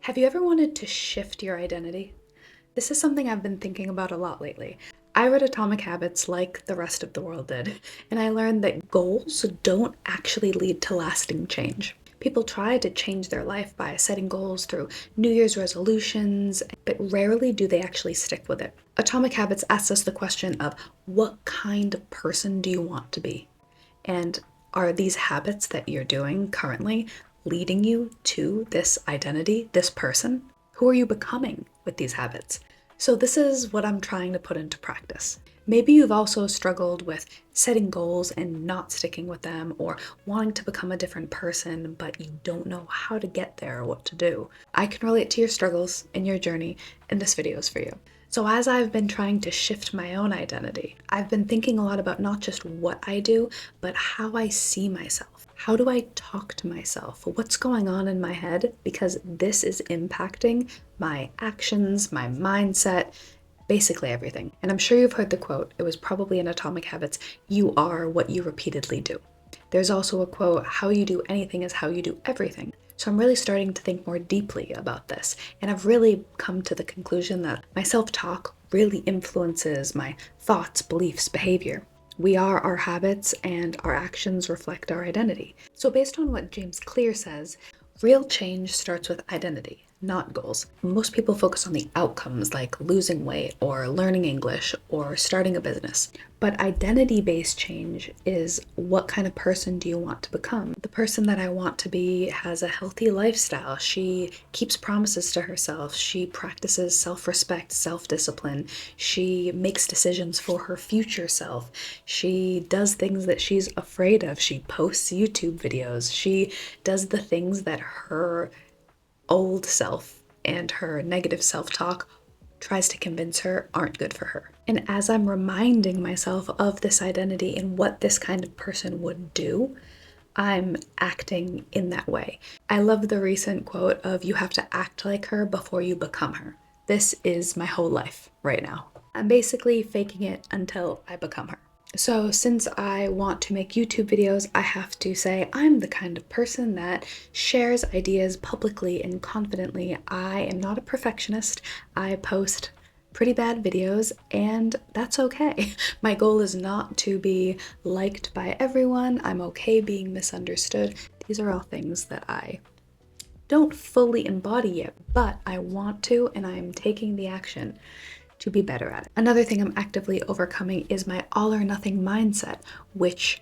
Have you ever wanted to shift your identity? This is something I've been thinking about a lot lately. I read Atomic Habits like the rest of the world did, and I learned that goals don't actually lead to lasting change. People try to change their life by setting goals through New Year's resolutions, but rarely do they actually stick with it. Atomic Habits asks us the question of what kind of person do you want to be? And are these habits that you're doing currently leading you to this identity, this person? Who are you becoming with these habits? So this is what I'm trying to put into practice. Maybe you've also struggled with setting goals and not sticking with them, or wanting to become a different person, but you don't know how to get there or what to do. I can relate to your struggles and your journey, and this video is for you. So as I've been trying to shift my own identity, I've been thinking a lot about not just what I do, but how I see myself. How do I talk to myself? What's going on in my head? Because this is impacting my actions, my mindset, basically everything. And I'm sure you've heard the quote, it was probably in Atomic Habits, "You are what you repeatedly do." There's also a quote, "How you do anything is how you do everything." So I'm really starting to think more deeply about this, and I've really come to the conclusion that my self-talk really influences my thoughts, beliefs, behavior. We are our habits, and our actions reflect our identity. So based on what James Clear says, real change starts with identity, not goals. Most people focus on the outcomes like losing weight or learning English or starting a business. But identity-based change is what kind of person do you want to become? The person that I want to be has a healthy lifestyle. She keeps promises to herself. She practices self-respect, self-discipline. She makes decisions for her future self. She does things that she's afraid of. She posts YouTube videos. She does the things that her old self and her negative self-talk tries to convince her aren't good for her. And as I'm reminding myself of this identity and what this kind of person would do, I'm acting in that way. I love the recent quote of, "You have to act like her before you become her." This is my whole life right now. I'm basically faking it until I become her. So since I want to make YouTube videos, I have to say I'm the kind of person that shares ideas publicly and confidently. I am not a perfectionist. I post pretty bad videos, and that's okay. My goal is not to be liked by everyone. I'm okay being misunderstood. These are all things that I don't fully embody yet, but I want to, and I'm taking the action to be better at it. Another thing I'm actively overcoming is my all or nothing mindset, which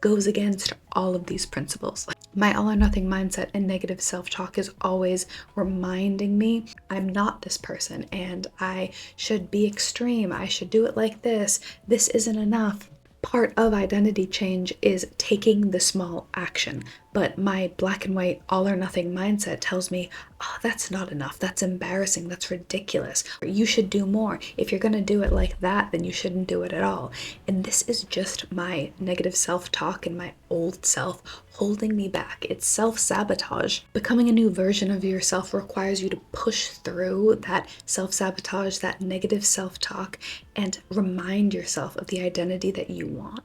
goes against all of these principles. My all or nothing mindset and negative self-talk is always reminding me I'm not this person and I should be extreme. I should do it like this. This isn't enough. Part of identity change is taking the small action, but my black and white all or nothing mindset tells me, oh, that's not enough, that's embarrassing, that's ridiculous, you should do more. If you're gonna do it like that, then you shouldn't do it at all. And this is just my negative self-talk and my old self holding me back. It's self-sabotage. Becoming a new version of yourself requires you to push through that self-sabotage, that negative self-talk, and remind yourself of the identity that you want.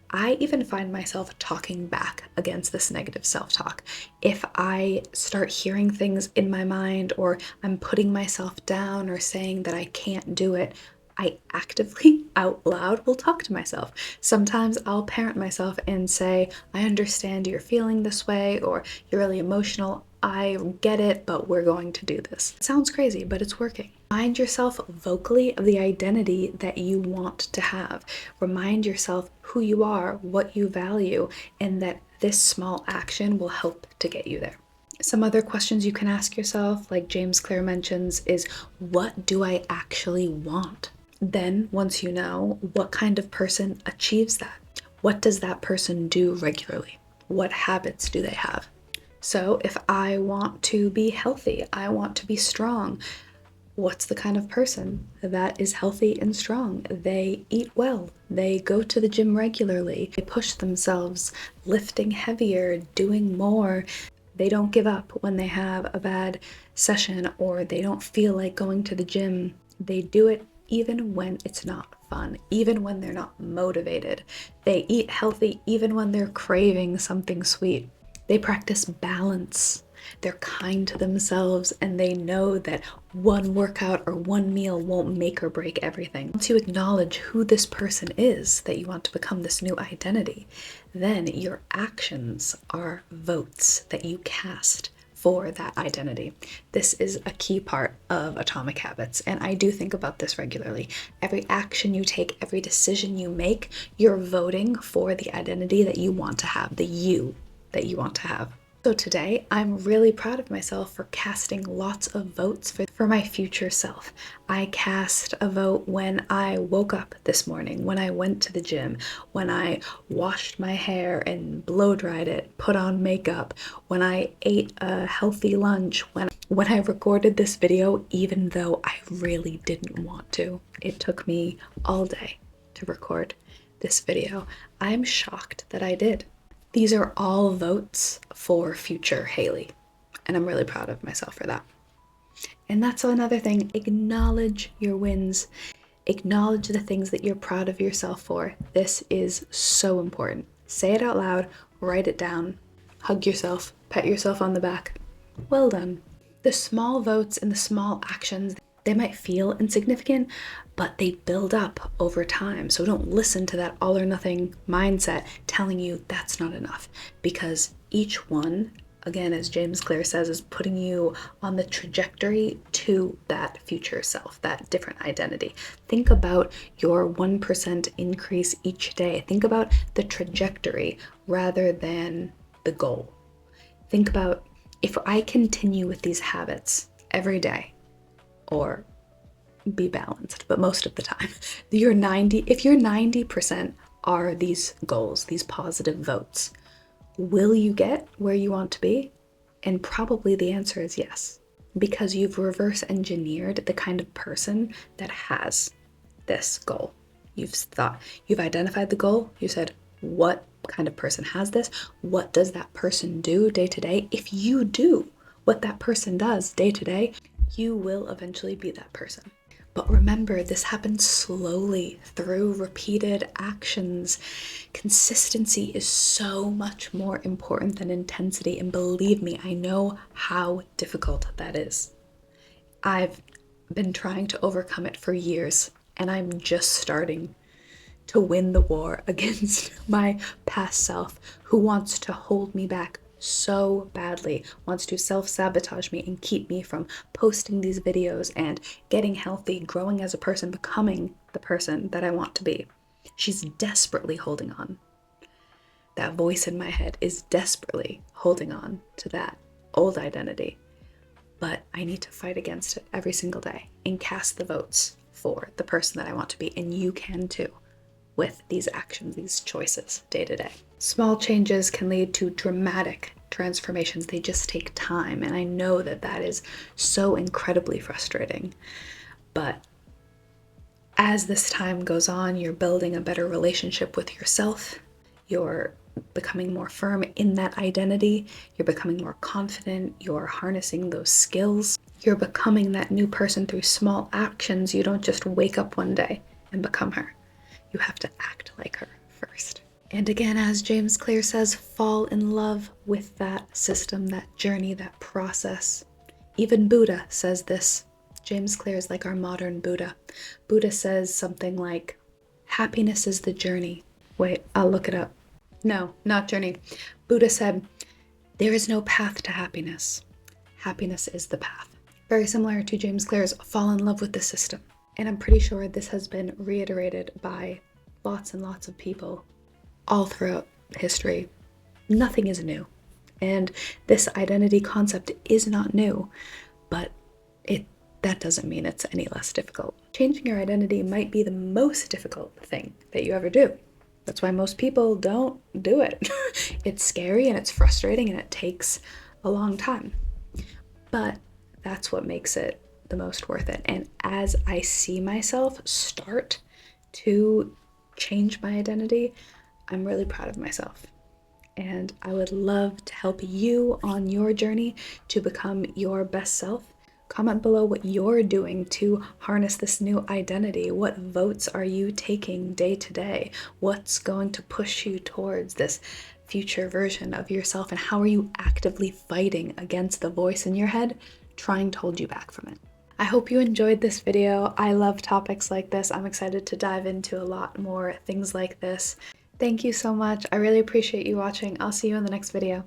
I even find myself talking back against this negative self-talk. If I start hearing things in my mind, or I'm putting myself down or saying that I can't do it, I actively, out loud, will talk to myself. Sometimes I'll parent myself and say, I understand you're feeling this way, or you're really emotional. I get it, but we're going to do this. It sounds crazy, but it's working. Remind yourself vocally of the identity that you want to have. Remind yourself who you are, what you value, and that this small action will help to get you there. Some other questions you can ask yourself, like James Clear mentions, is what do I actually want? Then, once you know, what kind of person achieves that? What does that person do regularly? What habits do they have? So if I want to be healthy, I want to be strong, what's the kind of person that is healthy and strong? They eat well, they go to the gym regularly, they push themselves, lifting heavier, doing more. They don't give up when they have a bad session or they don't feel like going to the gym. They do it even when it's not fun, even when they're not motivated. They eat healthy even when they're craving something sweet. They practice balance. they're kind to themselves, and they know that one workout or one meal won't make or break everything. Once you acknowledge who this person is that you want to become, this new identity, then your actions are votes that you cast for that identity. This is a key part of Atomic Habits, and I do think about this regularly. Every action you take, every decision you make, you're voting for the identity that you want to have, the you that you want to have. So today, I'm really proud of myself for casting lots of votes for my future self. I cast a vote when I woke up this morning, when I went to the gym, when I washed my hair and blow dried it, put on makeup, when I ate a healthy lunch, when I recorded this video, even though I really didn't want to. It took me all day to record this video. I'm shocked that I did. These are all votes for future Haley, and I'm really proud of myself for that. And that's another thing, acknowledge your wins. Acknowledge the things that you're proud of yourself for. This is so important. Say it out loud, write it down, hug yourself, pat yourself on the back. Well done. The small votes and the small actions, they might feel insignificant, but they build up over time. So don't listen to that all or nothing mindset telling you that's not enough, because each one, again, as James Clear says, is putting you on the trajectory to that future self, that different identity. Think about your 1% increase each day. Think about the trajectory rather than the goal. Think about, if I continue with these habits every day, or be balanced, but most of the time, if your 90% are these goals, these positive votes, will you get where you want to be? And probably the answer is yes, because you've reverse engineered the kind of person that has this goal. You've identified the goal, you said, what kind of person has this? What does that person do day to day? If you do what that person does day to day, you will eventually be that person. But remember, this happens slowly through repeated actions. Consistency is so much more important than intensity, and believe me, I know how difficult that is. I've been trying to overcome it for years, and I'm just starting to win the war against my past self, who wants to hold me back so badly, wants to self-sabotage me and keep me from posting these videos and getting healthy, growing as a person, becoming the person that I want to be. She's desperately holding on. That voice in my head is desperately holding on to that old identity. But I need to fight against it every single day and cast the votes for the person that I want to be. And you can too, with these actions, these choices day to day. Small changes can lead to dramatic transformations. They just take time. And I know that that is so incredibly frustrating. But as this time goes on, you're building a better relationship with yourself. You're becoming more firm in that identity. You're becoming more confident. You're harnessing those skills. You're becoming that new person through small actions. You don't just wake up one day and become her. You have to act like her first. And again, as James Clear says, fall in love with that system, that journey, that process. Even Buddha says this. James Clear is like our modern Buddha. Buddha says something like, happiness is the journey. Wait, I'll look it up. No, not journey. Buddha said, there is no path to happiness. Happiness is the path. Very similar to James Clear's fall in love with the system. And I'm pretty sure this has been reiterated by lots and lots of people all throughout history. Nothing is new. And this identity concept is not new, but that doesn't mean it's any less difficult. Changing your identity might be the most difficult thing that you ever do. That's why most people don't do it. It's scary and it's frustrating and it takes a long time. But that's what makes it the most worth it. And as I see myself start to change my identity, I'm really proud of myself. And I would love to help you on your journey to become your best self. Comment below what you're doing to harness this new identity. What votes are you taking day to day? What's going to push you towards this future version of yourself, and how are you actively fighting against the voice in your head trying to hold you back from it? I hope you enjoyed this video. I love topics like this. I'm excited to dive into a lot more things like this. Thank you so much. I really appreciate you watching. I'll see you in the next video.